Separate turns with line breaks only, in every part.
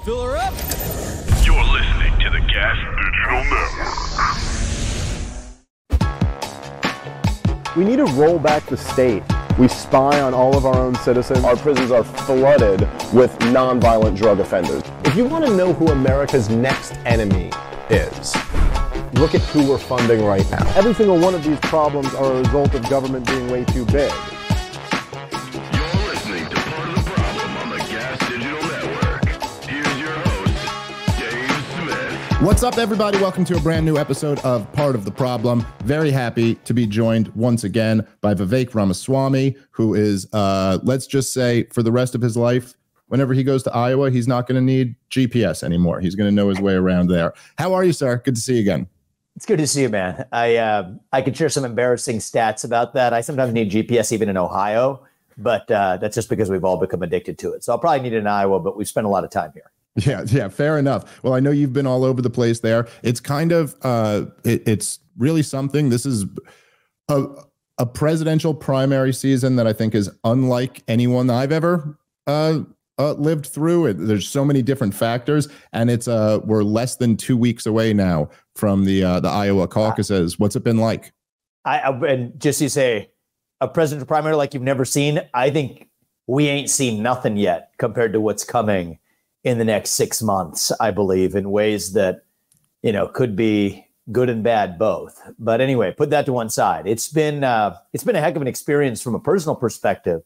Fill her up.
You're listening to the Gas Digital Network.
We need to roll back the state. We spy on all of our own citizens. Our prisons are flooded with nonviolent drug offenders. If you want to know who America's next enemy is, look at who we're funding right now. Every single one of these problems are a result of government being way too big.
You're listening to Part of the Problem on the Gas Digital Network. Here's your host, Dave Smith.
What's up, everybody? Welcome to a brand new episode of Part of the Problem. Very happy to be joined once again by Vivek Ramaswamy, who is, let's just say, for the rest of his life, whenever he goes to Iowa, he's not going to need GPS anymore. He's going to know his way around there. How are you, sir? Good to see you again.
It's good to see you, man. I could share some embarrassing stats about that. I sometimes need GPS even in Ohio, but that's just because we've all become addicted to it. So I'll probably need it in Iowa, but we've spent a lot of time here.
Yeah, fair enough. Well, I know you've been all over the place there. It's kind of, it's really something. This is a presidential primary season that I think is unlike anyone I've ever lived through. There's so many different factors, and it's we're less than 2 weeks away now from the Iowa caucuses. What's it been like?
And just you say a presidential primary like you've never seen. I think we ain't seen nothing yet compared to what's coming in the next 6 months, I believe, in ways that, could be good and bad both. But anyway, put that to one side. It's been a heck of an experience from a personal perspective.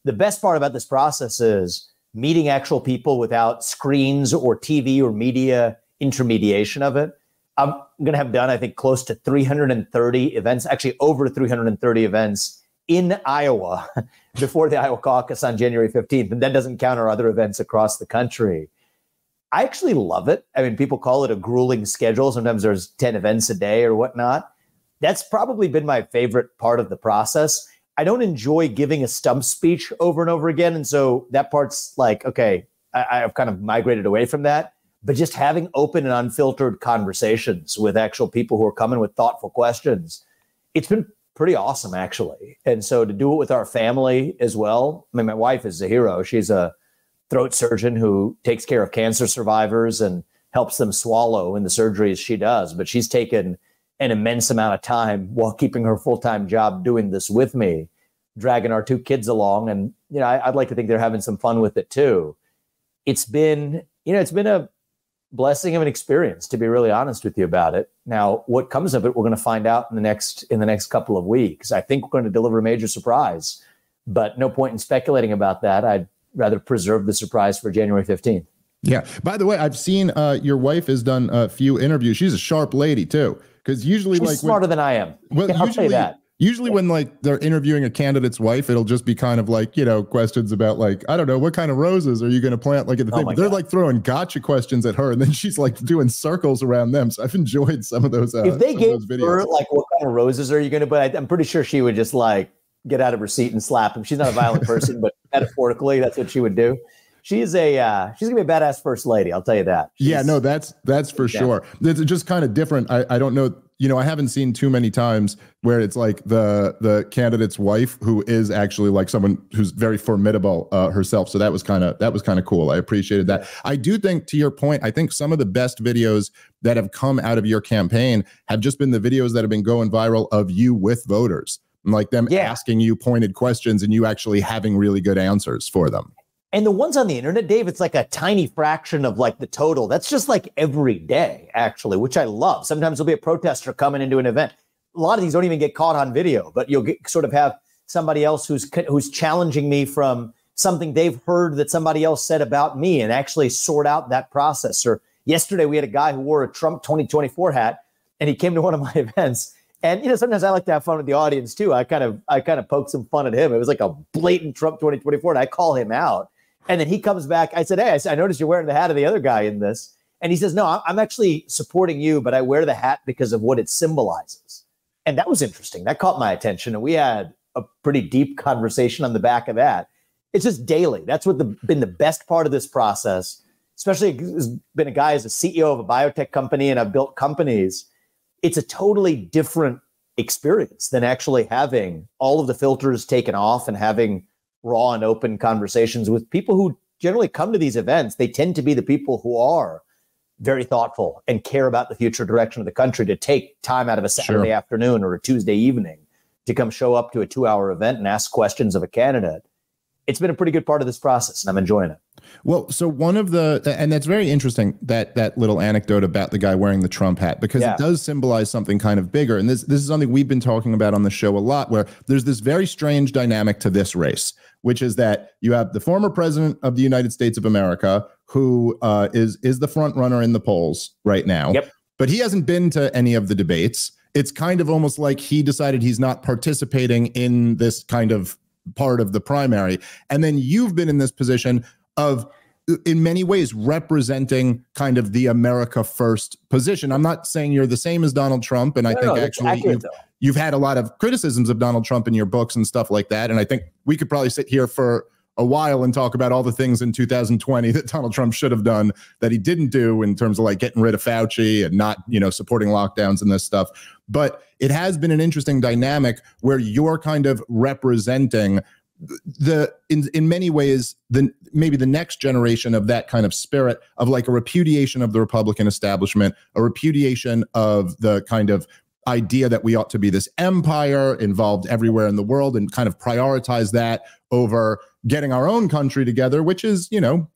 The best part about this process is meeting actual people without screens or TV or media intermediation of it. I'm going to have done, I think, close to 330 events, actually over 330 events in Iowa before the Iowa Caucus on January 15th. And that doesn't count our other events across the country. I actually love it. I mean, people call it a grueling schedule. Sometimes there's 10 events a day or whatnot. That's probably been my favorite part of the process. I don't enjoy giving a stump speech over and over again. And so that part's like, okay, I've kind of migrated away from that. But just having open and unfiltered conversations with actual people who are coming with thoughtful questions, it's been pretty awesome, actually. And so to do it with our family as well. I mean, my wife is a hero. She's a throat surgeon who takes care of cancer survivors and helps them swallow in the surgeries she does. But she's taken an immense amount of time while keeping her full-time job doing this with me, dragging our 2 kids along. And, I'd like to think they're having some fun with it too. It's been a blessing of an experience, to be really honest with you about it. Now, what comes of it, we're going to find out in the next couple of weeks. I think we're going to deliver a major surprise, but no point in speculating about that. I'd rather preserve the surprise for January 15th.
Yeah. By the way, I've seen your wife has done a few interviews. She's a sharp lady too, because usually
she's smarter than I am. Well, I'll tell you that.
Usually when they're interviewing a candidate's wife, it'll just be kind of like, questions about I don't know, what kind of roses are you going to plant? Like at the thing, they're like throwing gotcha questions at her, and then she's like doing circles around them. So I've enjoyed some of those.
If they gave her what kind of roses are you going to put? I'm pretty sure she would just get out of her seat and slap him. She's not a violent person, but metaphorically, that's what she would do. She's gonna be a badass first lady. I'll tell you that. That's for sure. It's just kind of different. I don't know. I haven't seen too many times where it's like the candidate's wife who is actually like someone who's very formidable herself. So that was kind of cool. I appreciated that. I do think, to your point, I think some of the best videos that have come out of your campaign have just been the videos that have been going viral of you with voters, like them asking you pointed questions and you actually having really good answers for them. And the ones on the internet, Dave, it's like a tiny fraction of the total. That's just every day, actually, which I love. Sometimes there'll be a protester coming into an event. A lot of these don't even get caught on video, but you'll sort of have somebody else who's challenging me from something they've heard that somebody else said about me and actually sort out that process. Or yesterday we had a guy who wore a Trump 2024 hat and he came to one of my events. And, sometimes I like to have fun with the audience too. I kind of poked some fun at him. It was like a blatant Trump 2024 and I call him out. And then he comes back. I said, hey, I noticed you're wearing the hat of the other guy in this. And he says, no, I'm actually supporting you, but I wear the hat because of what it symbolizes. And that was interesting. That caught my attention. And we had a pretty deep conversation on the back of that. It's just daily. That's what been the best part of this process, especially as been a guy as a CEO of a biotech company and I've built companies. It's a totally different experience than actually having all of the filters taken off and having raw and open conversations with people who generally come to these events, they tend to be the people who are very thoughtful and care about the future direction of the country to take time out of a Saturday afternoon or a Tuesday evening to come show up to a 2-hour event and ask questions of a candidate. It's been a pretty good part of this process, and I'm enjoying it.
Well, so and that's very interesting, that little anecdote about the guy wearing the Trump hat, because it does symbolize something kind of bigger. And this is something we've been talking about on the show a lot, where there's this very strange dynamic to this race, which is that you have the former president of the United States of America, who is the front runner in the polls right now. Yep. But he hasn't been to any of the debates. It's kind of almost like he decided he's not participating in this kind of part of the primary. And then you've been in this position of, in many ways, representing kind of the America First position. I'm not saying you're the same as Donald Trump, and I think actually you've had a lot of criticisms of Donald Trump in your books and stuff like that. And I think we could probably sit here for a while and talk about all the things in 2020 that Donald Trump should have done that he didn't do, in terms of like getting rid of Fauci and not, supporting lockdowns and this stuff. But it has been an interesting dynamic where you're kind of representing in many ways maybe the next generation of that kind of spirit of like a repudiation of the Republican establishment, a repudiation of the kind of idea that we ought to be this empire involved everywhere in the world, and kind of prioritize that over getting our own country together, which is,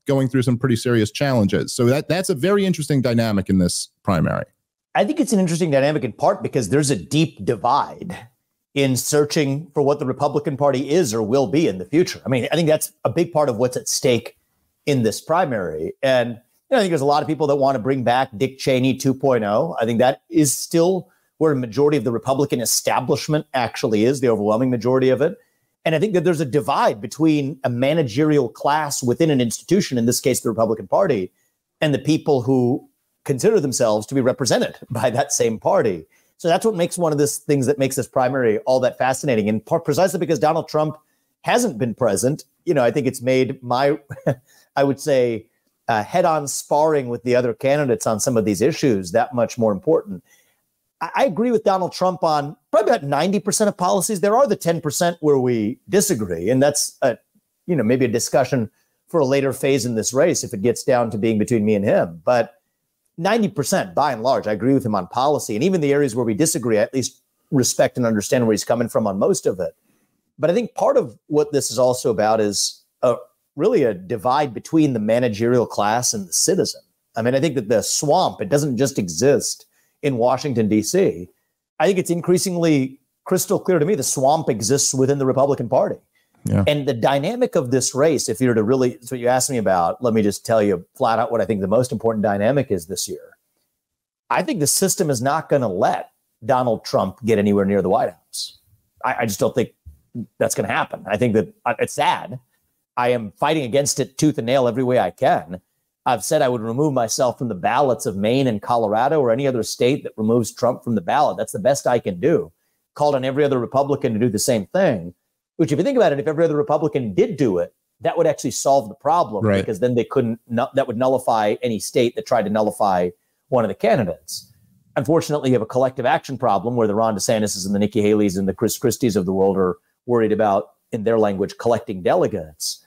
going through some pretty serious challenges. So that's a very interesting dynamic in this primary.
I think it's an interesting dynamic in part because there's a deep divide in searching for what the Republican Party is or will be in the future. I mean, I think that's a big part of what's at stake in this primary. And I think there's a lot of people that want to bring back Dick Cheney 2.0. I think that is still where a majority of the Republican establishment actually is, the overwhelming majority of it. And I think that there's a divide between a managerial class within an institution, in this case, the Republican Party, and the people who consider themselves to be represented by that same party. So that's what makes one of the things that makes this primary all that fascinating. And precisely because Donald Trump hasn't been present, I think it's made my, I would say, head-on sparring with the other candidates on some of these issues that much more important. I agree with Donald Trump on probably about 90% of policies. There are the 10% where we disagree, and that's maybe a discussion for a later phase in this race if it gets down to being between me and him. But 90%, by and large, I agree with him on policy. And even the areas where we disagree, I at least respect and understand where he's coming from on most of it. But I think part of what this is also about is really a divide between the managerial class and the citizen. I mean, I think that the swamp, it doesn't just exist in Washington, D.C. I think it's increasingly crystal clear to me the swamp exists within the Republican Party. Yeah. And the dynamic of this race, if you were to really, that's what you asked me about, let me just tell you flat out what I think the most important dynamic is this year. I think the system is not going to let Donald Trump get anywhere near the White House. I just don't think that's going to happen. I think that it's sad. I am fighting against it tooth and nail every way I can. I've said I would remove myself from the ballots of Maine and Colorado or any other state that removes Trump from the ballot. That's the best I can do. Called on every other Republican to do the same thing, which if you think about it, if every other Republican did do it, that would actually solve the problem, right? Because then they couldn't, that would nullify any state that tried to nullify one of the candidates. Unfortunately, you have a collective action problem where the Ron DeSantis and the Nikki Haley's and the Chris Christie's of the world are worried about, in their language, collecting delegates.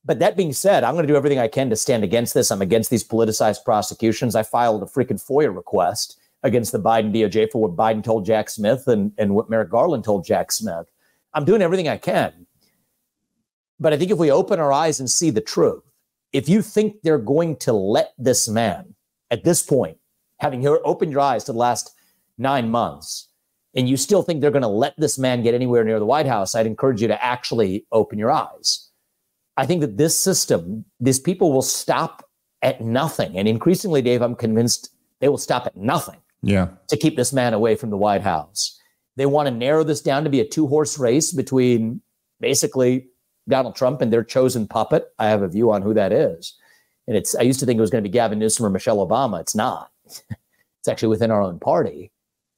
But that being said, I'm going to do everything I can to stand against this. I'm against these politicized prosecutions. I filed a freaking FOIA request against the Biden DOJ for what Biden told Jack Smith and what Merrick Garland told Jack Smith. I'm doing everything I can. But I think if we open our eyes and see the truth, if you think they're going to let this man, at this point, having opened your eyes to the last 9 months, and you still think they're going to let this man get anywhere near the White House, I'd encourage you to actually open your eyes. I think that this system, these people will stop at nothing. And increasingly, Dave, I'm convinced they will stop at nothing to keep this man away from the White House. They want to narrow this down to be a 2-horse race between basically Donald Trump and their chosen puppet. I have a view on who that is. And I used to think it was going to be Gavin Newsom or Michelle Obama. It's not. It's actually within our own party.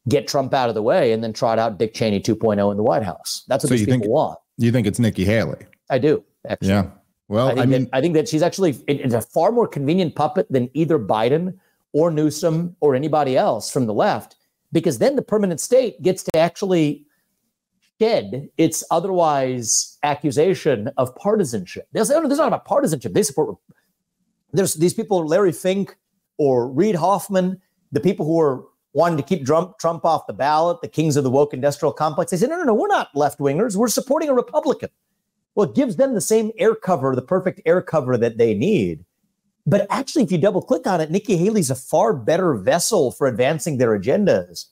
Get Trump out of the way and then trot out Dick Cheney 2.0 in the White House. That's what these people want.
You think it's Nikki Haley? I do. Actually. Yeah. Well,
I think that she's actually it's a far more convenient puppet than either Biden or Newsom or anybody else from the left, because then the permanent state gets to actually shed its otherwise accusation of partisanship. They'll say, oh, no, this is not about partisanship. They support, there's these people, Larry Fink or Reid Hoffman, the people who are wanting to keep Trump off the ballot, the kings of the woke industrial complex. They say, no, we're not left-wingers. We're supporting a Republican. Well, it gives them the same air cover, the perfect air cover that they need. But actually, if you double click on it, Nikki Haley's a far better vessel for advancing their agendas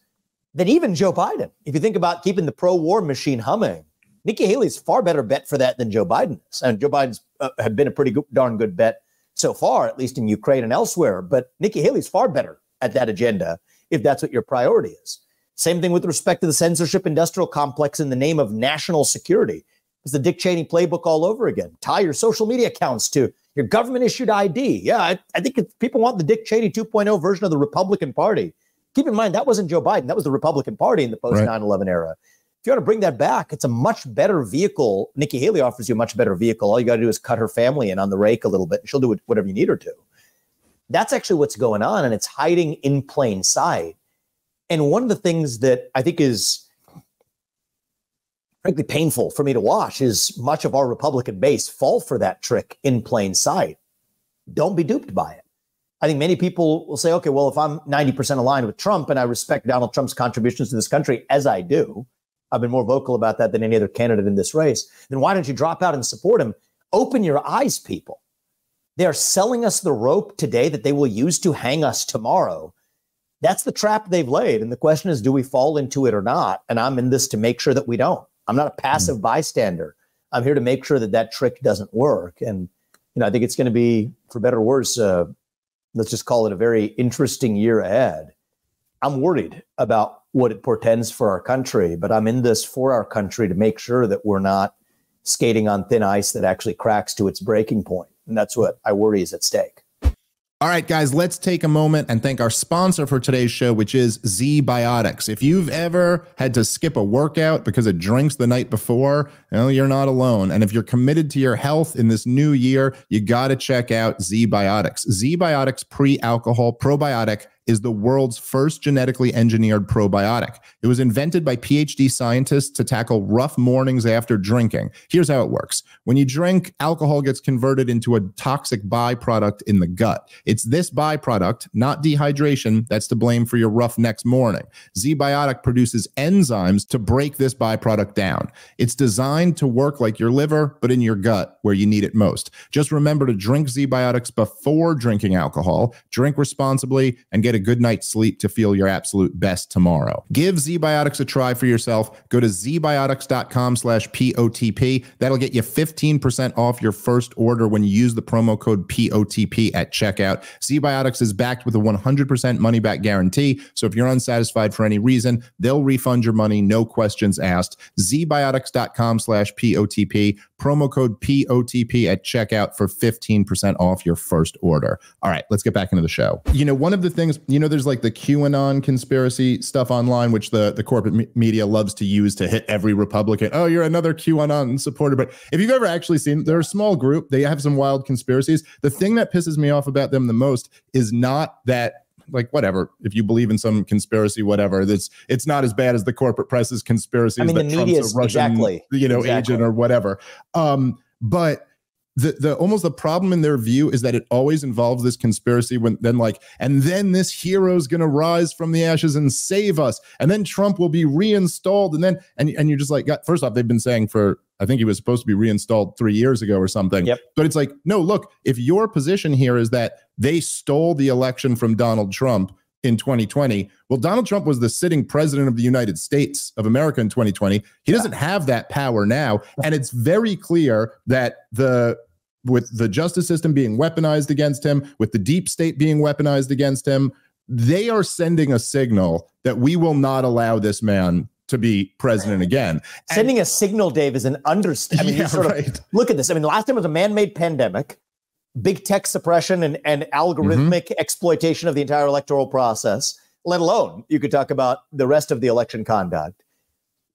than even Joe Biden. If you think about keeping the pro-war machine humming, Nikki Haley's far better bet for that than Joe Biden is. And Joe Biden's had been a pretty darn good bet so far, at least in Ukraine and elsewhere. But Nikki Haley's far better at that agenda if that's what your priority is. Same thing with respect to the censorship industrial complex in the name of national security. It's the Dick Cheney playbook all over again. Tie your social media accounts to your government-issued ID. Yeah, I think if people want the Dick Cheney 2.0 version of the Republican Party, keep in mind, that wasn't Joe Biden. That was the Republican Party in the post-9/11 era. If you want to bring that back, it's a much better vehicle. Nikki Haley offers you a much better vehicle. All you got to do is cut her family in on the rake a little bit, and she'll do whatever you need her to. That's actually what's going on, and it's hiding in plain sight. And one of the things that I think is frankly painful for me to watch is much of our Republican base fall for that trick in plain sight. Don't be duped by it. I think many people will say, okay, well, if I'm 90% aligned with Trump and I respect Donald Trump's contributions to this country, as I do, I've been more vocal about that than any other candidate in this race, then why don't you drop out and support him? Open your eyes, people. They are selling us the rope today that they will use to hang us tomorrow. That's the trap they've laid. And the question is, do we fall into it or not? And I'm in this to make sure that we don't. I'm not a passive bystander. I'm here to make sure that that trick doesn't work. And, I think it's going to be, for better or worse, let's just call it a very interesting year ahead. I'm worried about what it portends for our country, but I'm in this for our country to make sure that we're not skating on thin ice that actually cracks to its breaking point. And that's what I worry is at stake.
All right, guys, let's take a moment and thank our sponsor for today's show, which is ZBiotics. If you've ever had to skip a workout because of drinks the night before, you're not alone. And if you're committed to your health in this new year, you got to check out ZBiotics. ZBiotics pre-alcohol probiotic is the world's first genetically engineered probiotic. It was invented by PhD scientists to tackle rough mornings after drinking. Here's how it works. When you drink, alcohol gets converted into a toxic byproduct in the gut. It's this byproduct, not dehydration, that's to blame for your rough next morning. ZBiotic produces enzymes to break this byproduct down. It's designed to work like your liver, but in your gut where you need it most. Just remember to drink ZBiotics before drinking alcohol, drink responsibly, and get a good night's sleep to feel your absolute best tomorrow. Give ZBiotics a try for yourself. Go to zbiotics.com/POTP. That'll get you 15% off your first order when you use the promo code POTP at checkout. ZBiotics is backed with a 100% money-back guarantee, so if you're unsatisfied for any reason, they'll refund your money, no questions asked. zbiotics.com/POTP, promo code POTP at checkout for 15% off your first order. All right, let's get back into the show. One of the things, there's like the QAnon conspiracy stuff online, which the corporate media loves to use to hit every Republican. Oh, you're another QAnon supporter. But if you've ever actually seen, they're a small group. They have some wild conspiracies. The thing that pisses me off about them the most is not that, like, whatever, if you believe in some conspiracy, whatever, it's not as bad as the corporate press's conspiracies.
The media is
Russian, agent or whatever. But the almost the problem in their view is that it always involves this conspiracy and then this hero's going to rise from the ashes and save us. And then Trump will be reinstalled. And you're just like, first off, they've been saying I think he was supposed to be reinstalled 3 years ago or something.
Yep.
But it's like, no, look, if your position here is that they stole the election from Donald Trump in 2020, well, Donald Trump was the sitting president of the United States of America in 2020. He doesn't have that power now. And it's very clear that with the justice system being weaponized against him, with the deep state being weaponized against him, they are sending a signal that we will not allow this man to be president again.
Sending a signal, Dave, is an understatement. Look at this. The last time it was a man-made pandemic, big tech suppression and algorithmic exploitation of the entire electoral process, let alone you could talk about the rest of the election conduct.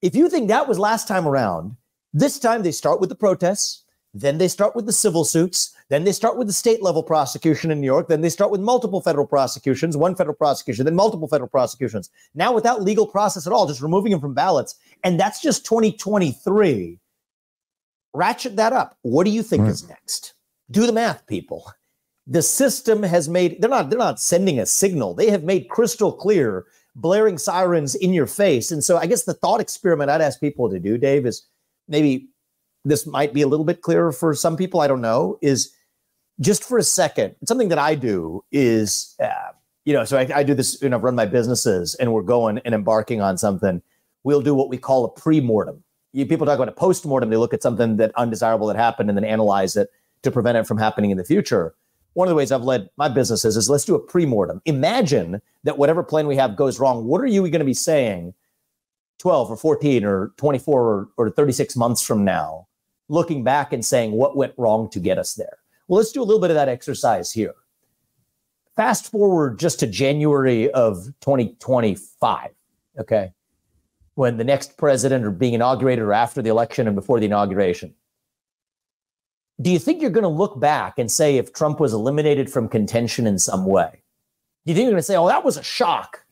If you think that was last time around, this time they start with the protests. Then they start with the civil suits. Then they start with the state level prosecution in New York. Then they start with multiple federal prosecutions, one federal prosecution, then multiple federal prosecutions. Now without legal process at all, just removing him from ballots. And that's just 2023. Ratchet that up. What do you think is next? Do the math, people. The system has made, they're not sending a signal. They have made crystal clear, blaring sirens in your face. And so I guess the thought experiment I'd ask people to do, Dave, is maybe this might be a little bit clearer for some people, I don't know, is just for a second, something that I do is, so I do this, I've run my businesses and we're going and embarking on something. We'll do what we call a pre-mortem. People talk about a post-mortem. They look at something that undesirable that happened and then analyze it to prevent it from happening in the future. One of the ways I've led my businesses is let's do a pre-mortem. Imagine that whatever plan we have goes wrong. What are you going to be saying 12 or 14 or 24 or 36 months from now, looking back and saying what went wrong to get us there? Well, let's do a little bit of that exercise here. Fast forward just to January of 2025, okay? When the next president are being inaugurated or after the election and before the inauguration. Do you think you're going to look back and say if Trump was eliminated from contention in some way? Do you think you're going to say, oh, that was a shock?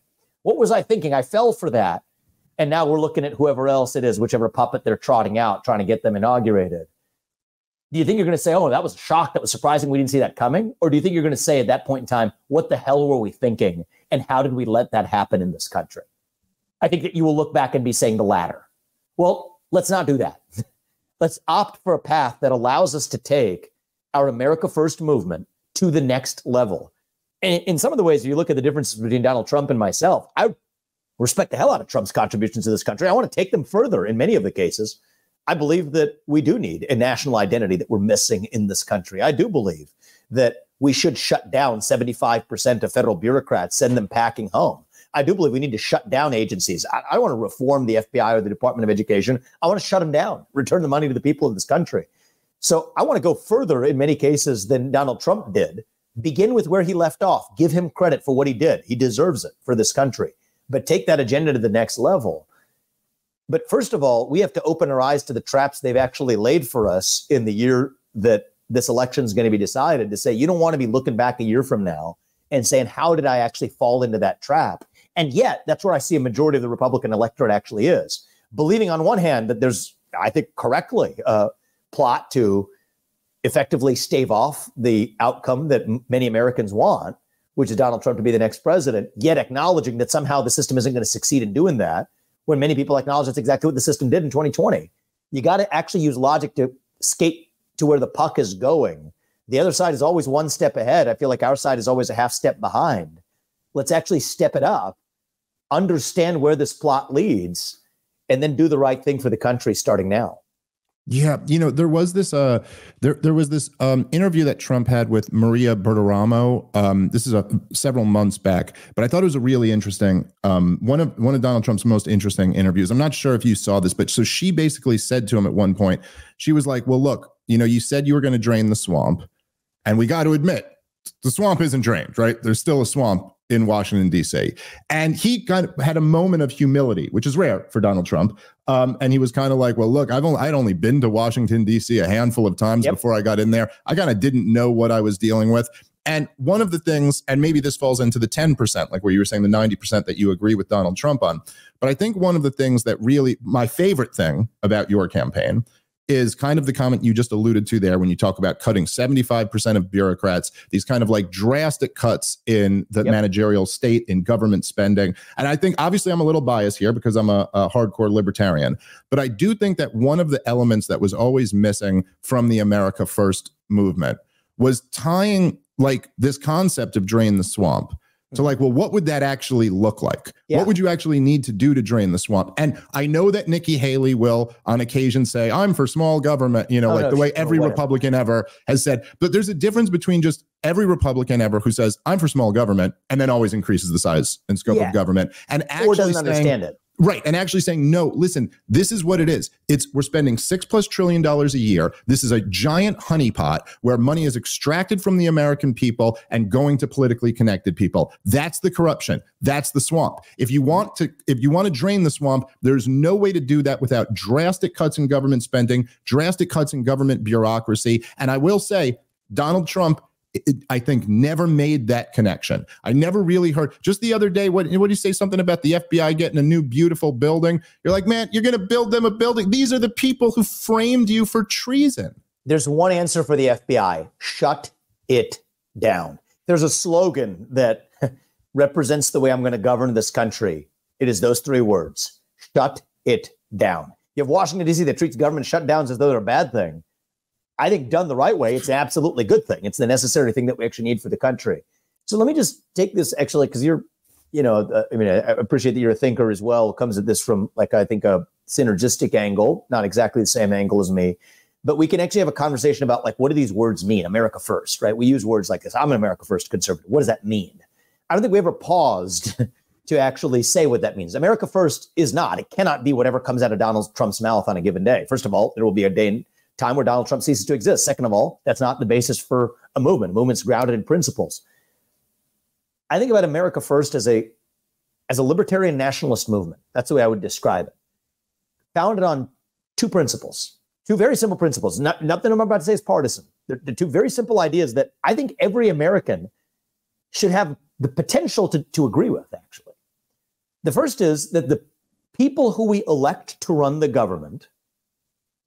What was I thinking? I fell for that. And now we're looking at whoever else it is, whichever puppet they're trotting out, trying to get them inaugurated. Do you think you're going to say, oh, that was a shock, that was surprising, we didn't see that coming? Or do you think you're going to say at that point in time, what the hell were we thinking? And how did we let that happen in this country? I think that you will look back and be saying the latter. Well, let's not do that. Let's opt for a path that allows us to take our America First movement to the next level. And in some of the ways, if you look at the differences between Donald Trump and myself, I respect the hell out of Trump's contributions to this country. I want to take them further in many of the cases. I believe that we do need a national identity that we're missing in this country. I do believe that we should shut down 75% of federal bureaucrats, send them packing home. I do believe we need to shut down agencies. I don't want to reform the FBI or the Department of Education. I want to shut them down, return the money to the people of this country. So I want to go further in many cases than Donald Trump did. Begin with where he left off. Give him credit for what he did. He deserves it for this country. But take that agenda to the next level. But first of all, we have to open our eyes to the traps they've actually laid for us in the year that this election is going to be decided, to say, you don't want to be looking back a year from now and saying, how did I actually fall into that trap? And yet, that's where I see a majority of the Republican electorate actually is. Believing on one hand that there's, I think correctly, a plot to effectively stave off the outcome that many Americans want, which is Donald Trump to be the next president, yet acknowledging that somehow the system isn't going to succeed in doing that, when many people acknowledge that's exactly what the system did in 2020. You got to actually use logic to skate to where the puck is going. The other side is always one step ahead. I feel like our side is always a half step behind. Let's actually step it up, understand where this plot leads, and then do the right thing for the country starting now.
Yeah, there was this there was this interview that Trump had with Maria Berteramo. This is several months back, but I thought it was a really interesting one of Donald Trump's most interesting interviews. I'm not sure if you saw this, but so she basically said to him at one point, she was like, "Well, look, you said you were going to drain the swamp, and we got to admit the swamp isn't drained, right? There's still a swamp in Washington, D.C. And he kind of had a moment of humility, which is rare for Donald Trump. And he was kind of like, well, look, I'd only been to Washington, D.C. a handful of times before I got in there. I kind of didn't know what I was dealing with. And one of the things, and maybe this falls into the 10%, like where you were saying the 90% that you agree with Donald Trump on. But I think one of the things that really, my favorite thing about your campaign is kind of the comment you just alluded to there when you talk about cutting 75% of bureaucrats, these kind of like drastic cuts in the managerial state in government spending. And I think obviously I'm a little biased here because I'm a hardcore libertarian, but I do think that one of the elements that was always missing from the America First movement was tying like this concept of drain the swamp to like, well, what would that actually look like? Yeah. What would you actually need to do to drain the swamp? And I know that Nikki Haley will on occasion say, I'm for small government, the way every Republican ever has said. But there's a difference between just every Republican ever who says, I'm for small government, and then always increases the size and scope of government. And actually
or doesn't understand it.
Right. And actually saying, no, listen, this is what it is. We're spending $6+ trillion a year. This is a giant honeypot where money is extracted from the American people and going to politically connected people. That's the corruption. That's the swamp. If you want to drain the swamp, there's no way to do that without drastic cuts in government spending, drastic cuts in government bureaucracy. And I will say, Donald Trump, I think, never made that connection. I never really heard. Just the other day, what did you say? Something about the FBI getting a new beautiful building. You're like, man, you're going to build them a building. These are the people who framed you for treason.
There's one answer for the FBI: shut it down. There's a slogan that represents the way I'm going to govern this country. It is those three words: shut it down. You have Washington, D.C. that treats government shutdowns as though they're a bad thing. I think done the right way, it's an absolutely good thing. It's the necessary thing that we actually need for the country. So let me just take this actually, because you're, I appreciate that you're a thinker as well. It comes at this from, like, I think a synergistic angle, not exactly the same angle as me, but we can actually have a conversation about, like, what do these words mean? America first, right? We use words like this. I'm an America first conservative. What does that mean? I don't think we ever paused to actually say what that means. America first is not. It cannot be whatever comes out of Donald Trump's mouth on a given day. First of all, there will be a day time where Donald Trump ceases to exist. Second of all, that's not the basis for a movement. A movement's grounded in principles. I think about America first as a libertarian nationalist movement. That's the way I would describe it. Founded on two principles, two very simple principles. Nothing I'm about to say is partisan. They're two very simple ideas that I think every American should have the potential to agree with, actually. The first is that the people who we elect to run the government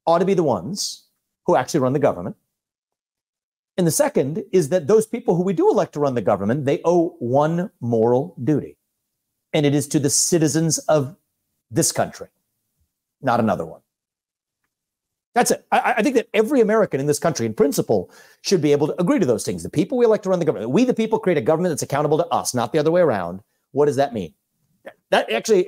ought to be the ones who actually run the government. And the second is that those people who we do elect to run the government, they owe one moral duty. And it is to the citizens of this country, not another one. That's it. I think that every American in this country, in principle, should be able to agree to those things. The people we elect to run the government, we the people create a government that's accountable to us, not the other way around. What does that mean? That actually,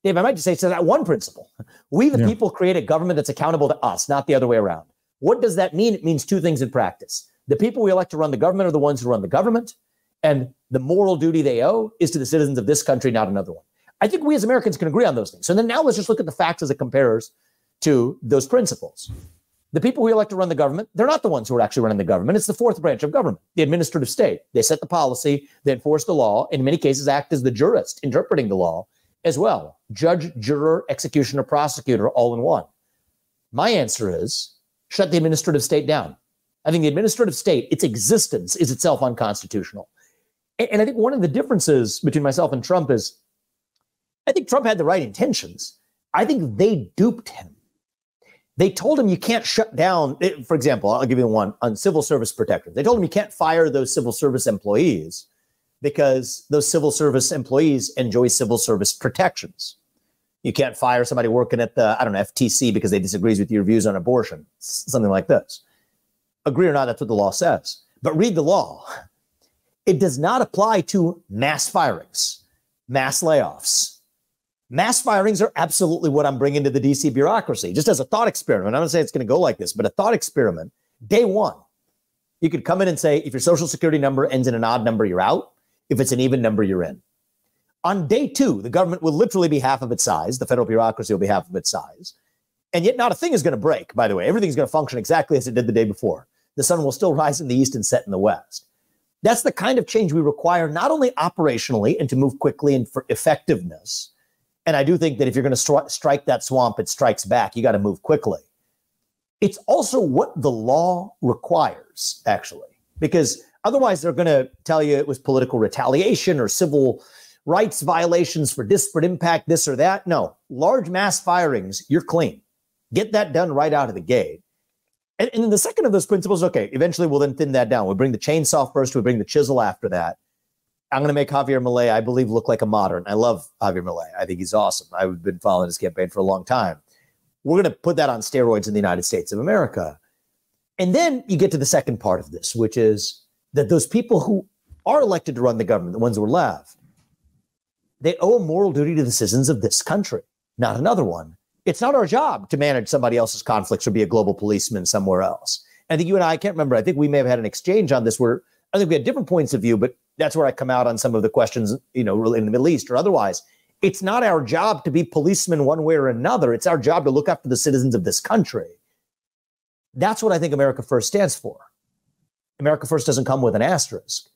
Dave, I might just say to that one principle. We, the people, create a government that's accountable to us, not the other way around. What does that mean? It means two things in practice. The people we elect to run the government are the ones who run the government, and the moral duty they owe is to the citizens of this country, not another one. I think we as Americans can agree on those things. So then now let's just look at the facts as it compares to those principles. The people we elect to run the government, they're not the ones who are actually running the government. It's the fourth branch of government, the administrative state. They set the policy, they enforce the law, in many cases act as the jurist interpreting the law as well. Judge, juror, executioner, prosecutor, all in one. My answer is shut the administrative state down. I think the administrative state, its existence is itself unconstitutional. And I think one of the differences between myself and Trump is I think Trump had the right intentions. I think they duped him. They told him you can't shut down, for example, I'll give you one on civil service protectors. They told him you can't fire those civil service employees because those civil service employees enjoy civil service protections. You can't fire somebody working at the, FTC because they disagrees with your views on abortion, something like this. Agree or not, that's what the law says. But read the law. It does not apply to mass firings, mass layoffs. Mass firings are absolutely what I'm bringing to the DC bureaucracy. Just as a thought experiment, I'm not saying it's going to go like this, but a thought experiment, day one, you could come in and say, if your social security number ends in an odd number, you're out. If it's an even number, you're in. On day two, the government will literally be half of its size. The federal bureaucracy will be half of its size. And yet not a thing is going to break, by the way. Everything's going to function exactly as it did the day before. The sun will still rise in the east and set in the west. That's the kind of change we require, not only operationally and to move quickly and for effectiveness. And I do think that if you're going to strike that swamp, it strikes back. You got to move quickly. It's also what the law requires, actually, because otherwise they're going to tell you it was political retaliation or civil rights violations for disparate impact, this or that. No, large mass firings, you're clean. Get that done right out of the gate. And then the second of those principles, okay, eventually we'll then thin that down. We'll bring the chainsaw first. We'll bring the chisel after that. I'm going to make Javier Milei, I believe, look like a modern. I love Javier Milei. I think he's awesome. I've been following his campaign for a long time. We're going to put that on steroids in the United States of America. And then you get to the second part of this, which is that those people who are elected to run the government, the ones who are left, they owe a moral duty to the citizens of this country, not another one. It's not our job to manage somebody else's conflicts or be a global policeman somewhere else. I think you and I can't remember. I think we may have had an exchange on this where I think we had different points of view, but that's where I come out on some of the questions, really in the Middle East or otherwise. it's not our job to be policemen one way or another. It's our job to look after the citizens of this country. That's what I think America First stands for. America First doesn't come with an asterisk.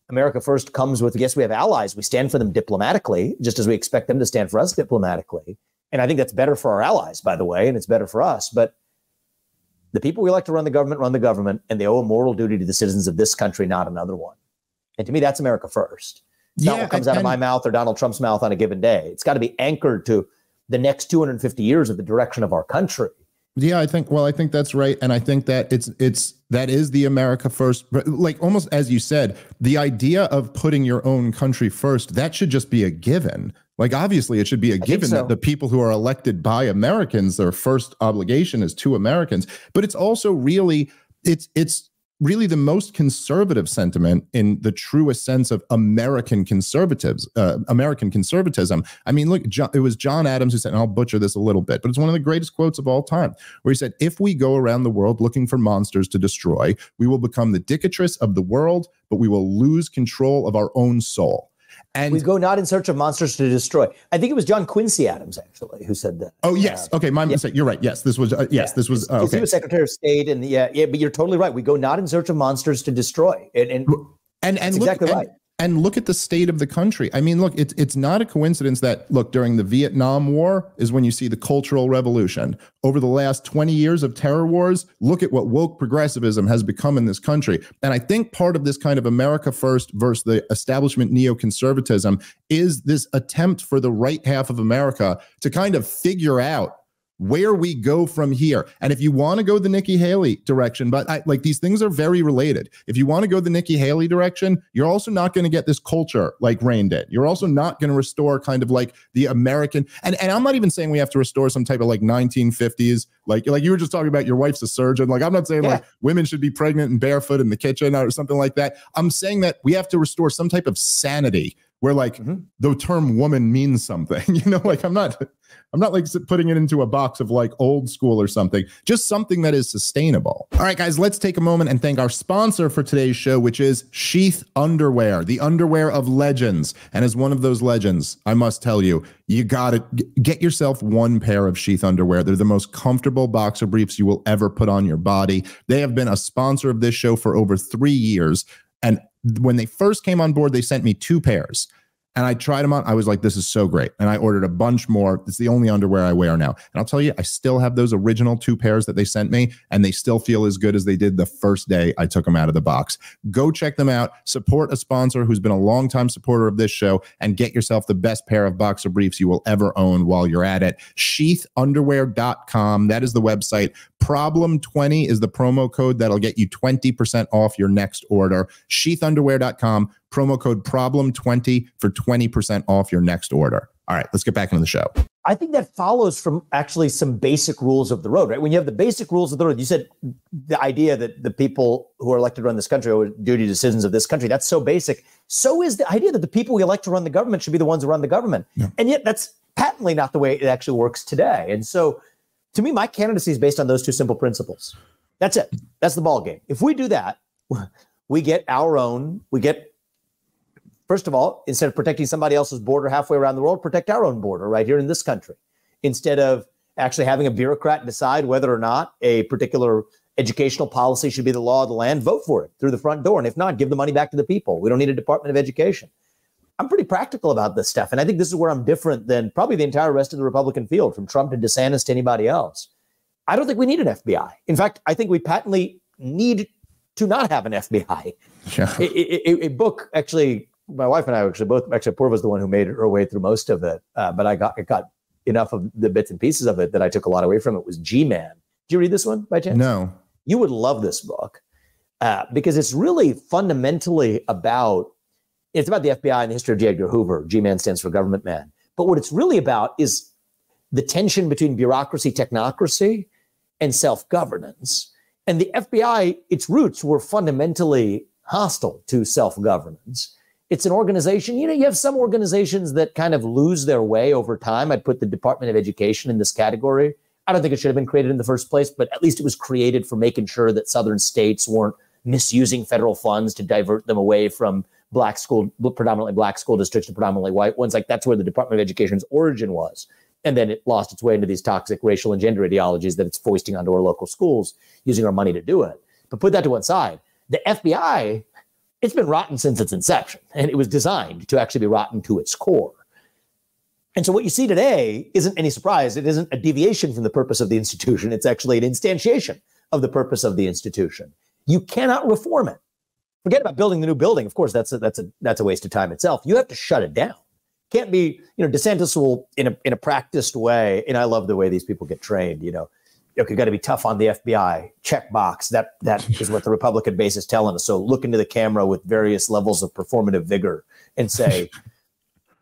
America First comes with, yes, we have allies. We stand for them diplomatically, just as we expect them to stand for us diplomatically. And I think that's better for our allies, by the way, and it's better for us. But the people we elect to run the government, and they owe a moral duty to the citizens of this country, not another one. And to me, that's America First. It's not what comes out of my mouth or Donald Trump's mouth on a given day. It's got to be anchored to the next 250 years of the direction of our country.
Yeah, I think that's right. And I think that that is the America First, like almost as you said, the idea of putting your own country first, that should just be a given. Like, obviously it should be a given that the people who are elected by Americans, their first obligation is to Americans, but it's also really, it's really the most conservative sentiment in the truest sense of American conservatism. I mean, look, it was John Adams who said, and I'll butcher this a little bit, but it's one of the greatest quotes of all time, where he said, if we go around the world looking for monsters to destroy, we will become the dictatress of the world, but we will lose control of our own soul. And
we go not in search of monsters to destroy. I think it was John Quincy Adams, actually, who said that.
Oh, yes. Okay, my mistake. You're right. Yes, this was. This was. Okay.
He was Secretary of State, and but you're totally right. We go not in search of monsters to destroy, and exactly right.
And look at the state of the country. I mean, look, it's not a coincidence that, look, during the Vietnam War is when you see the Cultural Revolution. Over the last 20 years of terror wars, look at what woke progressivism has become in this country. And I think part of this kind of America First versus the establishment neoconservatism is this attempt for the right half of America to kind of figure out where we go from here. And if you want to go the Nikki Haley direction, but these things are very related. If you want to go the Nikki Haley direction, you're also not going to get this culture like reined in. You're also not going to restore kind of like the American, and I'm not even saying we have to restore some type of like 1950s, like you were just talking about your wife's a surgeon. Like, I'm not saying like women should be pregnant and barefoot in the kitchen or something like that. I'm saying that we have to restore some type of sanity where like the term woman means something, like I'm not like putting it into a box of like old school or something, just something that is sustainable. All right, guys, let's take a moment and thank our sponsor for today's show, which is Sheath Underwear, the underwear of legends. And as one of those legends, I must tell you, you got to get yourself one pair of Sheath Underwear. They're the most comfortable boxer briefs you will ever put on your body. They have been a sponsor of this show for over 3 years. And when they first came on board, they sent me 2 pairs. And I tried them on. I was like, this is so great. And I ordered a bunch more. It's the only underwear I wear now. And I'll tell you, I still have those original 2 pairs that they sent me, and they still feel as good as they did the first day I took them out of the box. Go check them out. Support a sponsor who's been a longtime supporter of this show, and get yourself the best pair of boxer briefs you will ever own while you're at it. Sheathunderwear.com. That is the website. Problem20 is the promo code that'll get you 20% off your next order. Sheathunderwear.com. Promo code problem20 for 20% off your next order. All right, let's get back into the show.
I think that follows from actually some basic rules of the road, right? When you have the basic rules of the road, you said the idea that the people who are elected to run this country owe duty to citizens of this country. That's so basic. So is the idea that the people we elect to run the government should be the ones who run the government. Yeah. And yet that's patently not the way it actually works today. And so to me, my candidacy is based on those 2 simple principles. That's it. That's the ball game. If we do that, we get first of all, instead of protecting somebody else's border halfway around the world, protect our own border right here in this country. Instead of actually having a bureaucrat decide whether or not a particular educational policy should be the law of the land, vote for it through the front door. And if not, give the money back to the people. We don't need a Department of Education. I'm pretty practical about this stuff. And I think this is where I'm different than probably the entire rest of the Republican field, from Trump to DeSantis to anybody else. I don't think we need an FBI. In fact, I think we patently need to not have an FBI. Yeah. A book, actually, my wife and I Poor was the one who made her way through most of it. But I got enough of the bits and pieces of it that I took a lot away from it. Was G-Man. Did you read this one by chance?
No.
You would love this book because it's really fundamentally about the FBI and the history of J. Edgar Hoover. G-Man stands for government man. But what it's really about is the tension between bureaucracy, technocracy, and self-governance. And the FBI, its roots were fundamentally hostile to self-governance. It's an organization, you have some organizations that kind of lose their way over time. I'd put the Department of Education in this category. I don't think it should have been created in the first place, but at least it was created for making sure that southern states weren't misusing federal funds to divert them away from predominantly black school districts and predominantly white ones. Like that's where the Department of Education's origin was. And then it lost its way into these toxic racial and gender ideologies that it's foisting onto our local schools, using our money to do it. But put that to one side. The FBI, it's been rotten since its inception, and it was designed to actually be rotten to its core. And so what you see today isn't any surprise. It isn't a deviation from the purpose of the institution. It's actually an instantiation of the purpose of the institution. You cannot reform it. Forget about building the new building. Of course, that's a waste of time itself. You have to shut it down. Can't be, DeSantis will, in a practiced way, and I love the way these people get trained, okay, got to be tough on the FBI, check box. That is what the Republican base is telling us. So look into the camera with various levels of performative vigor and say,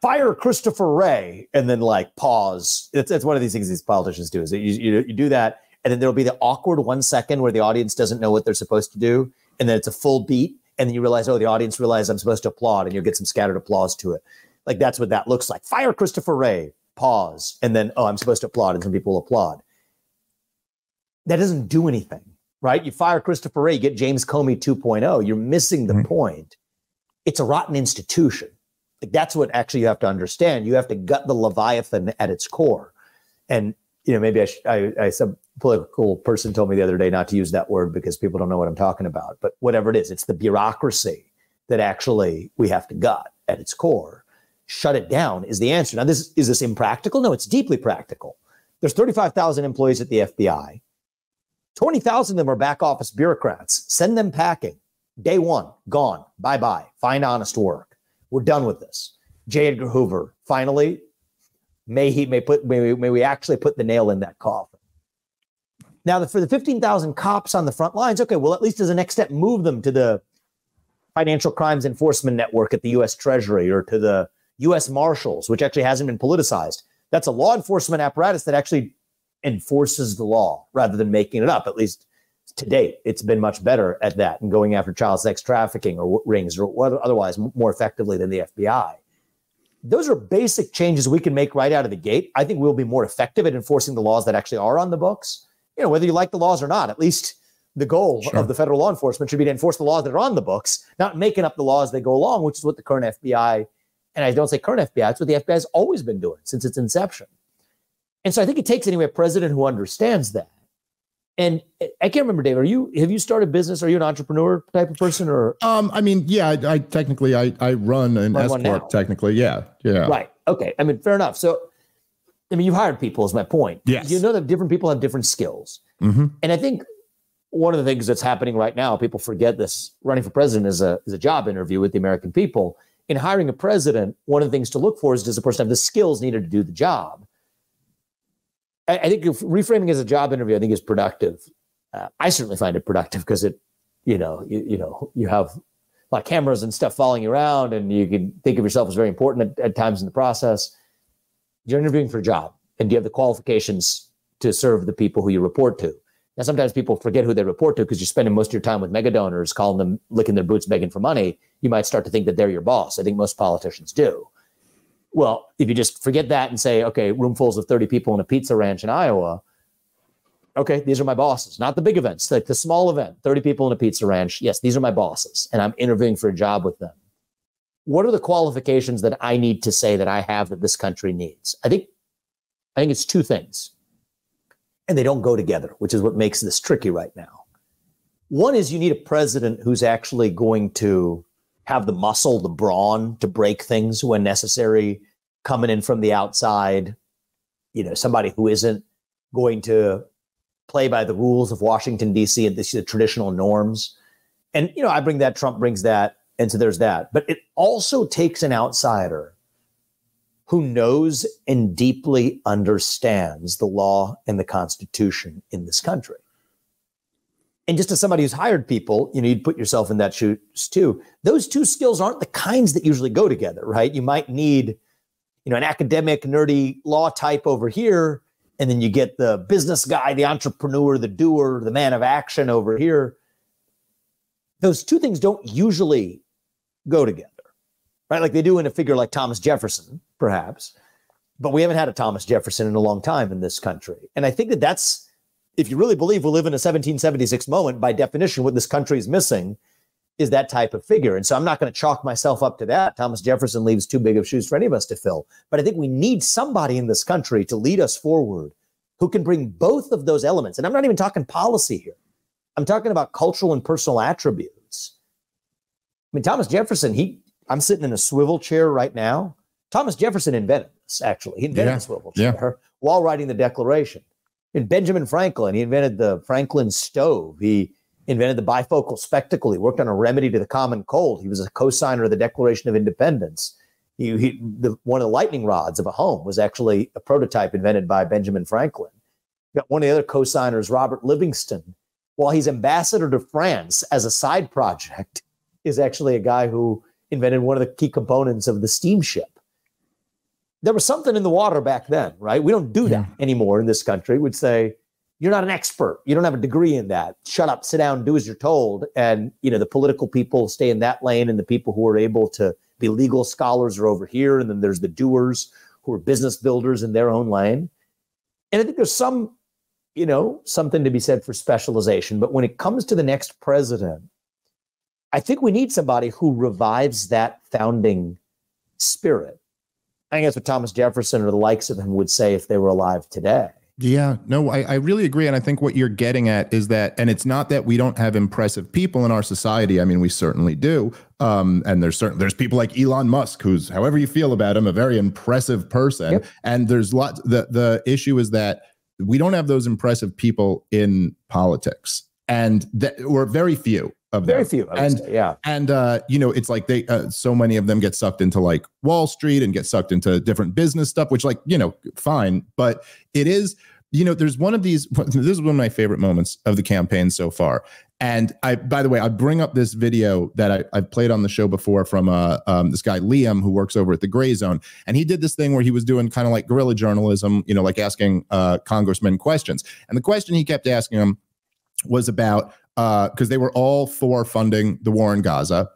fire Christopher Wray, and then pause. It's one of these things these politicians do is that you do that, and then there'll be the awkward 1 second where the audience doesn't know what they're supposed to do, and then it's a full beat, and then you realize, the audience realized I'm supposed to applaud, and you'll get some scattered applause to it. That's what that looks like. Fire Christopher Wray, pause, and then, I'm supposed to applaud, and some people applaud. That doesn't do anything, right? You fire Christopher Wray, you get James Comey 2.0. You're missing the point. It's a rotten institution. That's what actually you have to understand. You have to gut the Leviathan at its core. And, maybe some political person told me the other day not to use that word because people don't know what I'm talking about. But whatever it is, it's the bureaucracy that actually we have to gut at its core. Shut it down is the answer. Now, is this impractical? No, it's deeply practical. There's 35,000 employees at the FBI. 20,000 of them are back office bureaucrats. Send them packing. Day one, gone. Bye-bye. Find honest work. We're done with this. J. Edgar Hoover, finally, may we actually put the nail in that coffin. Now, for the 15,000 cops on the front lines, okay, well, at least as a next step, move them to the Financial Crimes Enforcement Network at the U.S. Treasury or to the U.S. Marshals, which actually hasn't been politicized. That's a law enforcement apparatus that actually enforces the law rather than making it up. At least to date, it's been much better at that and going after child sex trafficking or rings or otherwise more effectively than the FBI. Those are basic changes we can make right out of the gate. I think we'll be more effective at enforcing the laws that actually are on the books. Whether you like the laws or not, at least the goal of the federal law enforcement should be to enforce the laws that are on the books, not making up the laws that go along, which is what the current FBI, and I don't say current FBI, it's what the FBI has always been doing since its inception. And so I think it takes anyway a president who understands that. And I can't remember, Dave, have you started business? Are you an entrepreneur type of person or?
I technically run an S Corp technically. Yeah.
Right. Okay. Fair enough. So, you've hired people is my point.
Yes.
That different people have different skills. Mm-hmm. And I think one of the things that's happening right now, people forget this, running for president is a job interview with the American people. In hiring a president, one of the things to look for is, does the person have the skills needed to do the job? I think if reframing as a job interview, I think is productive. I certainly find it productive because it, you have a lot of cameras and stuff following you around, and you can think of yourself as very important at times in the process. You're interviewing for a job, and do you have the qualifications to serve the people who you report to? Now, sometimes people forget who they report to because you're spending most of your time with mega donors, calling them, licking their boots, begging for money. You might start to think that they're your boss. I think most politicians do. Well, if you just forget that and say, okay, roomfuls of 30 people in a pizza ranch in Iowa, okay, these are my bosses. Not the big events, like the small event, 30 people in a pizza ranch. Yes, these are my bosses, and I'm interviewing for a job with them. What are the qualifications that I need to say that I have that this country needs? I think it's two things, and they don't go together, which is what makes this tricky right now. One is you need a president who's actually going to have the muscle, the brawn to break things when necessary, coming in from the outside, somebody who isn't going to play by the rules of Washington, D.C. and the traditional norms. And, I bring that, Trump brings that, and so there's that. But it also takes an outsider who knows and deeply understands the law and the Constitution in this country. And just as somebody who's hired people, you'd put yourself in that shoes too. Those two skills aren't the kinds that usually go together, right? You might need, an academic, nerdy law type over here, and then you get the business guy, the entrepreneur, the doer, the man of action over here. Those two things don't usually go together, right? Like they do in a figure like Thomas Jefferson, perhaps, but we haven't had a Thomas Jefferson in a long time in this country. And I think that that's, if you really believe we live in a 1776 moment, by definition, what this country is missing is that type of figure. And so I'm not going to chalk myself up to that. Thomas Jefferson leaves too big of shoes for any of us to fill. But I think we need somebody in this country to lead us forward who can bring both of those elements. And I'm not even talking policy here. I'm talking about cultural and personal attributes. I mean, Thomas Jefferson, I'm sitting in a swivel chair right now. Thomas Jefferson invented this, actually. He invented the swivel chair while writing the Declaration. And Benjamin Franklin, he invented the Franklin stove. He invented the bifocal spectacle. He worked on a remedy to the common cold. He was a co-signer of the Declaration of Independence. One of the lightning rods of a home was actually a prototype invented by Benjamin Franklin. Got one of the other co-signers, Robert Livingston, while he's ambassador to France as a side project, is actually a guy who invented one of the key components of the steamship. There was something in the water back then, right? We don't do that anymore in this country. We'd say, you're not an expert. You don't have a degree in that. Shut up, sit down, do as you're told. And, the political people stay in that lane, and the people who are able to be legal scholars are over here. And then there's the doers who are business builders in their own lane. And I think there's some, something to be said for specialization. But when it comes to the next president, I think we need somebody who revives that founding spirit. I think that's what Thomas Jefferson or the likes of him would say if they were alive today.
Yeah, no, I really agree. And I think what you're getting at is that, and it's not that we don't have impressive people in our society. I mean, we certainly do. And there's people like Elon Musk, who's, however you feel about him, a very impressive person. Yep. And there's lots, the issue is that we don't have those impressive people in politics, and we're very few of them. Very few, I would say, yeah. And it's like so many of them get sucked into like Wall Street and get sucked into different business stuff, which fine. But it is, there's one of these, this is one of my favorite moments of the campaign so far. And by the way, I bring up this video that I've played on the show before from this guy, Liam, who works over at the Gray Zone. And he did this thing where he was doing kind of like guerrilla journalism, like asking congressmen questions. And the question he kept asking them was about, because they were all for funding the war in Gaza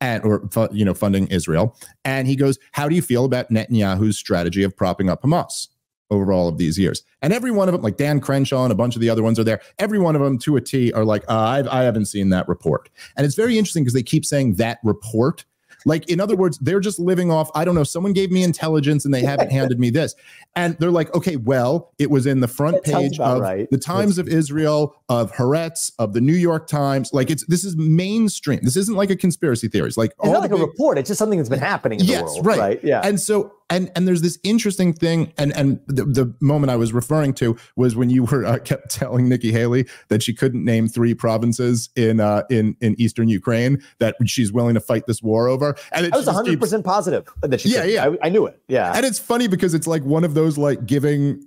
or funding Israel. And he goes, how do you feel about Netanyahu's strategy of propping up Hamas over all of these years? And every one of them, like Dan Crenshaw and a bunch of the other ones are there. Every one of them to a T are like, I haven't seen that report. And it's very interesting because they keep saying that report. Like, in other words, they're just living off, I don't know, someone gave me intelligence and they haven't handed me this. And they're like, okay, well, it was in the front page of the Times of Israel, of Haaretz, of the New York Times. Like, this is mainstream. This isn't like a conspiracy theory. It's like,
it's not like a report. It's just something that's been happening in the world. Right. Yeah.
And so, and there's this interesting thing. And the moment I was referring to was when you were kept telling Nikki Haley that she couldn't name 3 provinces in Eastern Ukraine that she's willing to fight this war over. And
I was 100% positive that she could.
Yeah.
I knew it. Yeah.
And it's funny because it's like one of those like giving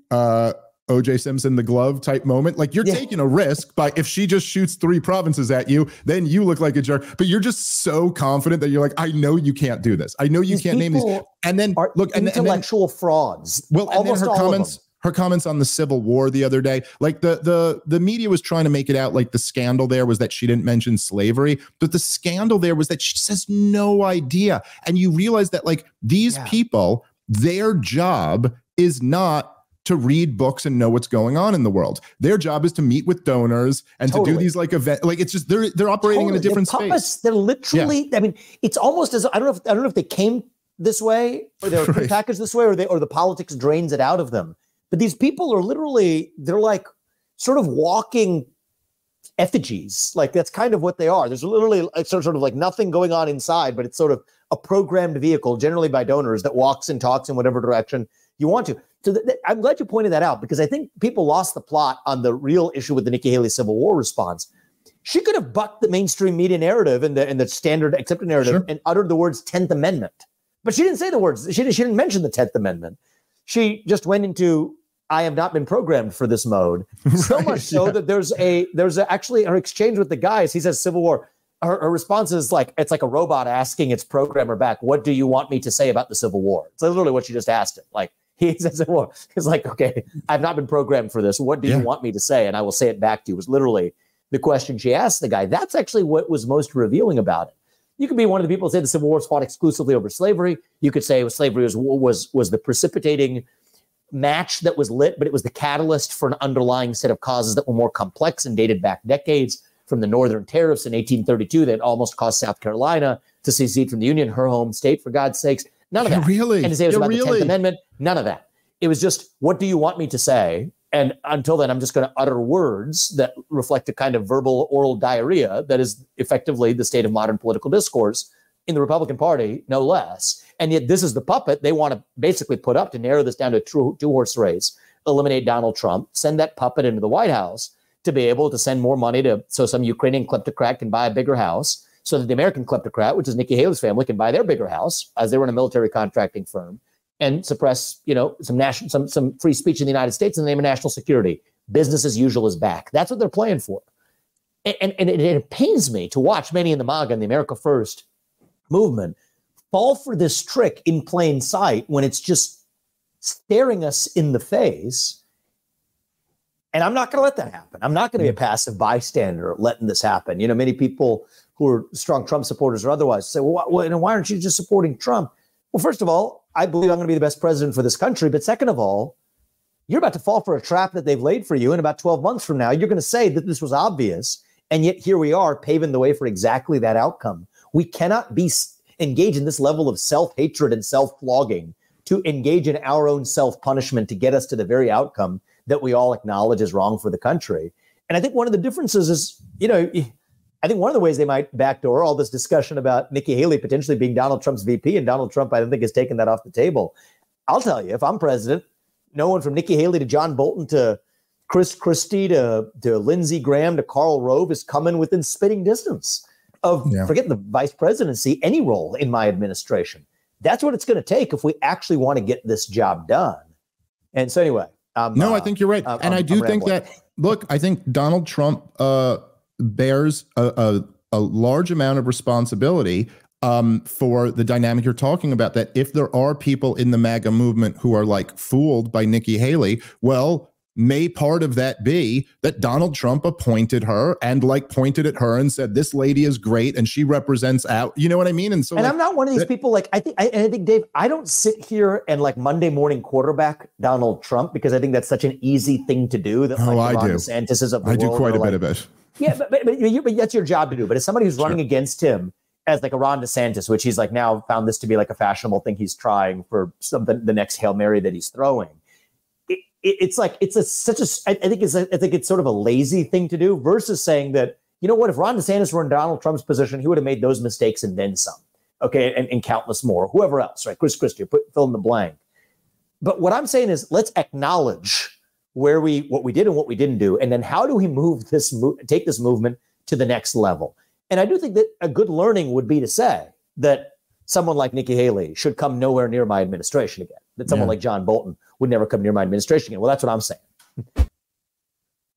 O.J. Simpson the glove type moment. Like, you're taking a risk by, if she just shoots 3 provinces at you, then you look like a jerk. But you're just so confident that you're like, I know you can't do this. I know you can't name these. And then look,
intellectual frauds.
Well, and then her comments on the Civil War the other day, like the media was trying to make it out like the scandal there was that she didn't mention slavery, but the scandal there was that she says no idea. And you realize that like these people, their job is not to read books and know what's going on in the world. Their job is to meet with donors and to do these like events. Like, it's just they're operating in a different space.
They're literally. I mean, it's almost as I don't know if they came this way or they were packaged this way or the politics drains it out of them. But these people are literally, they're like sort of walking effigies. Like, that's kind of what they are. There's literally sort of like nothing going on inside, but it's sort of a programmed vehicle, generally by donors, that walks and talks in whatever direction you want to. So I'm glad you pointed that out, because I think people lost the plot on the real issue with the Nikki Haley Civil War response. She could have bucked the mainstream media narrative and the standard accepted narrative and uttered the words 10th Amendment. But she didn't say the words. She didn't mention the 10th Amendment. She just went into, I have not been programmed for this mode. So much so that there's actually her exchange with the guys. He says Civil War. Her response is like, it's like a robot asking its programmer back, what do you want me to say about the Civil War? It's literally what she just asked it. Like, he says, well, it's like, okay, I've not been programmed for this. What do you want me to say? And I will say it back to you. It was literally the question she asked the guy. That's actually what was most revealing about it. You could be one of the people who say the Civil War was fought exclusively over slavery. You could say slavery was the precipitating match that was lit, but it was the catalyst for an underlying set of causes that were more complex and dated back decades. from the Northern tariffs in 1832 that almost caused South Carolina to secede from the Union, her home state, for God's sakes. None of that.
Really?
And to say it was about the 10th Amendment, none of that. It was just, what do you want me to say? And until then, I'm just going to utter words that reflect a kind of verbal oral diarrhea that is effectively the state of modern political discourse in the Republican Party, no less. And yet this is the puppet they want to basically put up to narrow this down to a two-horse race, eliminate Donald Trump, send that puppet into the White House to be able to send more money so some Ukrainian kleptocrat can buy a bigger house, so that the American kleptocrat, which is Nikki Haley's family, can buy their bigger house, as they were in a military contracting firm, and suppress, some free speech in the United States in the name of national security. Business as usual is back. That's what they're playing for. And it pains me to watch many in the MAGA and the America First movement fall for this trick in plain sight when it's just staring us in the face. And I'm not going to let that happen. I'm not going to be a passive bystander letting this happen. Many people who are strong Trump supporters or otherwise say, well, why aren't you just supporting Trump? Well, first of all, I believe I'm going to be the best president for this country. But second of all, you're about to fall for a trap that they've laid for you. In about 12 months from now, you're going to say that this was obvious. And yet here we are paving the way for exactly that outcome. We cannot be engaged in this level of self-hatred and self-flogging to engage in our own self-punishment to get us to the very outcome that we all acknowledge is wrong for the country. And I think one of the differences is, I think one of the ways they might backdoor all this discussion about Nikki Haley potentially being Donald Trump's VP, and Donald Trump, I don't think, has taken that off the table. I'll tell you, if I'm president, no one from Nikki Haley to John Bolton to Chris Christie to Lindsey Graham to Karl Rove is coming within spitting distance of, forget the vice presidency, any role in my administration. That's what it's going to take if we actually want to get this job done. And so anyway.
I think you're right. And I do think that, look, I think Donald Trump bears a large amount of responsibility for the dynamic you're talking about, that if there are people in the MAGA movement who are like fooled by Nikki Haley, well, may part of that be that Donald Trump appointed her and pointed at her and said, this lady is great and she represents out, you know what I mean? And so,
and I'm not one of these people, I think, Dave, I don't sit here and Monday morning quarterback Donald Trump, because I think that's such an easy thing to do. That
I do.
DeSantis is of the
I do
world,
quite a bit of it.
Yeah, but that's your job to do. But as somebody who's running against him as a Ron DeSantis, which he's now found this to be a fashionable thing he's trying for something, the next Hail Mary that he's throwing. I think it's sort of a lazy thing to do versus saying that, if Ron DeSantis were in Donald Trump's position, he would have made those mistakes and then some. Okay. And countless more, whoever else, right? Chris Christie, fill in the blank. But what I'm saying is, let's acknowledge what we did and what we didn't do. And then how do we take this movement to the next level? And I do think that a good learning would be to say that someone like Nikki Haley should come nowhere near my administration again, that someone like John Bolton would never come near my administration again. Well, that's what I'm saying.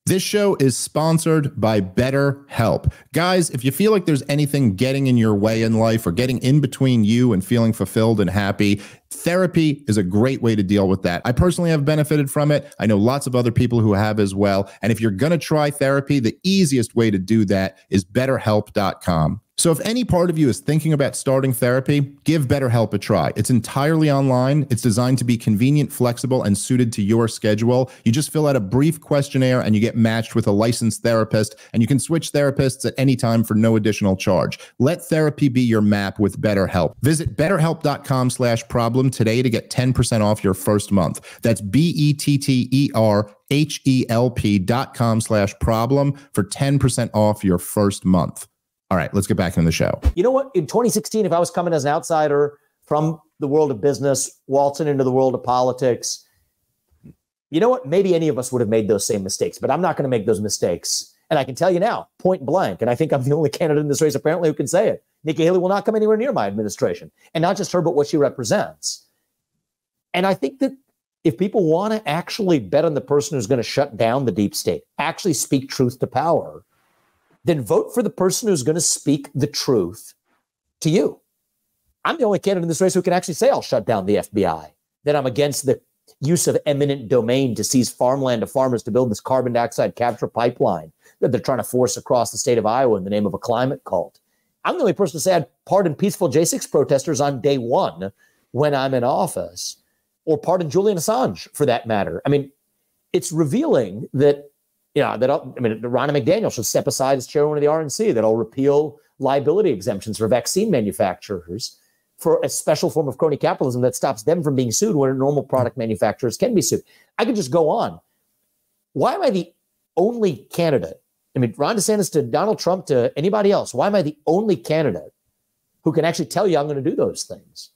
This show is sponsored by BetterHelp. Guys, if you feel like there's anything getting in your way in life or getting in between you and feeling fulfilled and happy, therapy is a great way to deal with that. I personally have benefited from it. I know lots of other people who have as well. And if you're going to try therapy, the easiest way to do that is BetterHelp.com. So if any part of you is thinking about starting therapy, give BetterHelp a try. It's entirely online. It's designed to be convenient, flexible, and suited to your schedule. You just fill out a brief questionnaire and you get matched with a licensed therapist, and you can switch therapists at any time for no additional charge. Let therapy be your map with BetterHelp. Visit BetterHelp.com/problem today to get 10% off your first month. That's BetterHelp.com/problem for 10% off your first month. All right, let's get back into the show.
You know what? In 2016, if I was coming as an outsider from the world of business, waltzing into the world of politics, you know what? Maybe any of us would have made those same mistakes, but I'm not going to make those mistakes. And I can tell you now, point blank, and I think I'm the only candidate in this race apparently who can say it, Nikki Haley will not come anywhere near my administration. And not just her, but what she represents. And I think that if people want to actually bet on the person who's going to shut down the deep state, actually speak truth to power, then vote for the person who's going to speak the truth to you. I'm the only candidate in this race who can actually say I'll shut down the FBI, that I'm against the use of eminent domain to seize farmland of farmers to build this carbon dioxide capture pipeline that they're trying to force across the state of Iowa in the name of a climate cult. I'm the only person to say I'd pardon peaceful J6 protesters on day one when I'm in office, or pardon Julian Assange for that matter. I mean, it's revealing that Ronna McDaniel should step aside as chairwoman of the RNC. That'll repeal liability exemptions for vaccine manufacturers for a special form of crony capitalism that stops them from being sued where normal product manufacturers can be sued. I could just go on. Why am I the only candidate? Ron DeSantis to Donald Trump to anybody else. Why am I the only candidate who can actually tell you I'm going to do those things?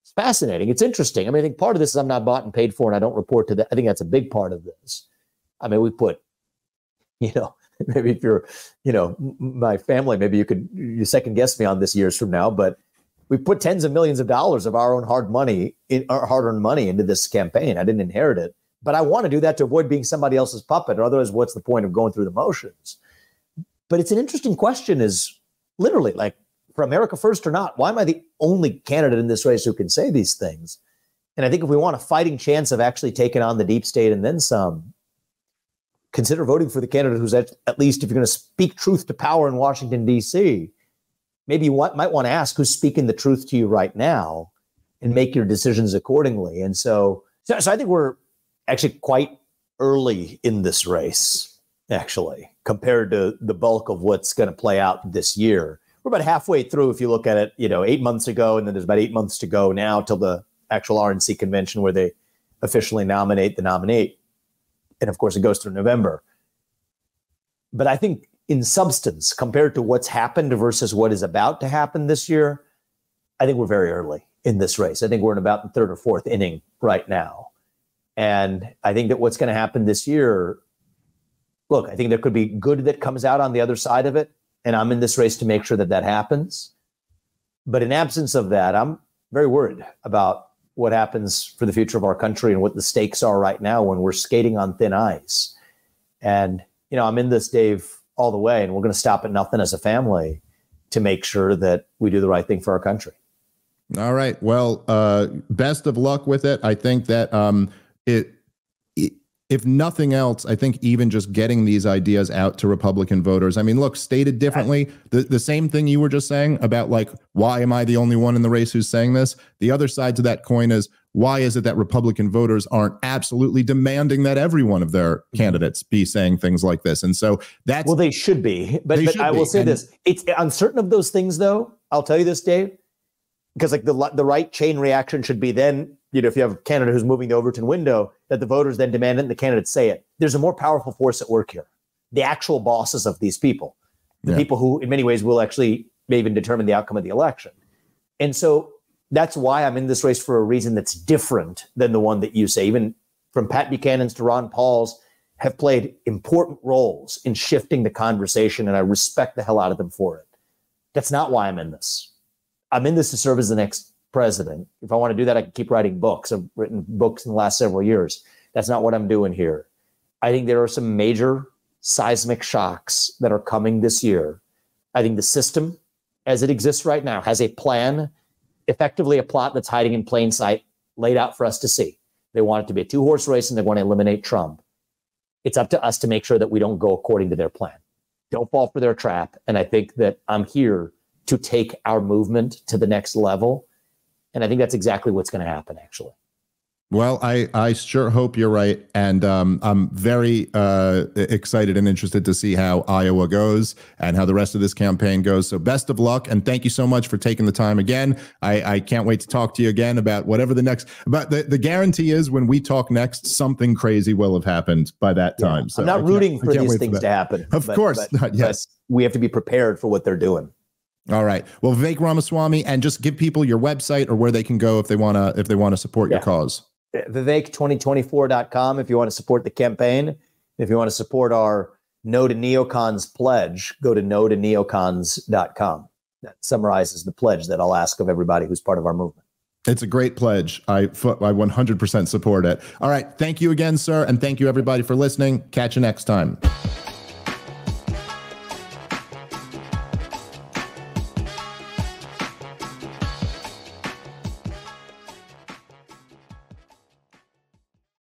It's fascinating. It's interesting. I think part of this is I'm not bought and paid for, and I don't report to that. I think that's a big part of this. We put, maybe if you're, my family, maybe you second guess me on this years from now, but we put tens of millions of dollars of our own hard-earned money into this campaign. I didn't inherit it, but I want to do that to avoid being somebody else's puppet, or otherwise what's the point of going through the motions? But it's an interesting question, is literally like, for America First or not, why am I the only candidate in this race who can say these things? And I think if we want a fighting chance of actually taking on the deep state and then some, consider voting for the candidate who's at least, if you're going to speak truth to power in Washington, D.C., maybe you might want to ask who's speaking the truth to you right now and make your decisions accordingly. And so I think we're actually quite early in this race, actually, compared to the bulk of what's going to play out this year. We're about halfway through if you look at it, 8 months ago, and then there's about 8 months to go now till the actual RNC convention where they officially nominate the nominee. And of course, it goes through November. But I think in substance, compared to what's happened versus what is about to happen this year, I think we're very early in this race. I think we're in about the third or fourth inning right now. And I think that what's going to happen this year, look, I think there could be good that comes out on the other side of it. And I'm in this race to make sure that that happens. But in absence of that, I'm very worried about what happens for the future of our country and what the stakes are right now when we're skating on thin ice. And, I'm in this, Dave, all the way, and we're going to stop at nothing as a family to make sure that we do the right thing for our country.
All right. Well, best of luck with it. I think that if nothing else, I think even just getting these ideas out to Republican voters. Look, stated differently, the same thing you were just saying about, like, why am I the only one in the race who's saying this? The other side to that coin is, why is it that Republican voters aren't absolutely demanding that every one of their candidates be saying things like this? And so that's... Well,
they should be. But I will say this. It's on certain of those things, though, I'll tell you this, Dave, because like the right chain reaction should be then, if you have a candidate who's moving the Overton window, that the voters then demand it and the candidates say it. There's a more powerful force at work here. The actual bosses of these people, the people who in many ways will actually may even determine the outcome of the election. And so that's why I'm in this race, for a reason that's different than the one that you say. Even from Pat Buchanan's to Ron Paul's have played important roles in shifting the conversation, and I respect the hell out of them for it. That's not why I'm in this. I'm in this to serve as the next president. If I want to do that, I can keep writing books. I've written books in the last several years. That's not what I'm doing here. I think there are some major seismic shocks that are coming this year. I think the system, as it exists right now, has a plan, effectively a plot that's hiding in plain sight, laid out for us to see. They want it to be a two-horse race, and they want to eliminate Trump. It's up to us to make sure that we don't go according to their plan. Don't fall for their trap. And I think that I'm here to take our movement to the next level. And I think that's exactly what's going to happen, actually.
Well, I sure hope you're right. And I'm very excited and interested to see how Iowa goes and how the rest of this campaign goes. So best of luck. And thank you so much for taking the time again. I can't wait to talk to you again about whatever the next, but the guarantee is when we talk next, something crazy will have happened by that time. So
I'm not rooting for these things to happen.
Of course. Yes.
But we have to be prepared for what they're doing.
All right. Well, Vivek Ramaswamy, and just give people your website or where they can go if they want to support your cause.
Vivek2024.com if you want to support the campaign. If you want to support our No to Neocons pledge, go to no-to-neocons.com. That summarizes the pledge that I'll ask of everybody who's part of our movement.
It's a great pledge. I 100% support it. All right. Thank you again, sir. And thank you, everybody, for listening. Catch you next time.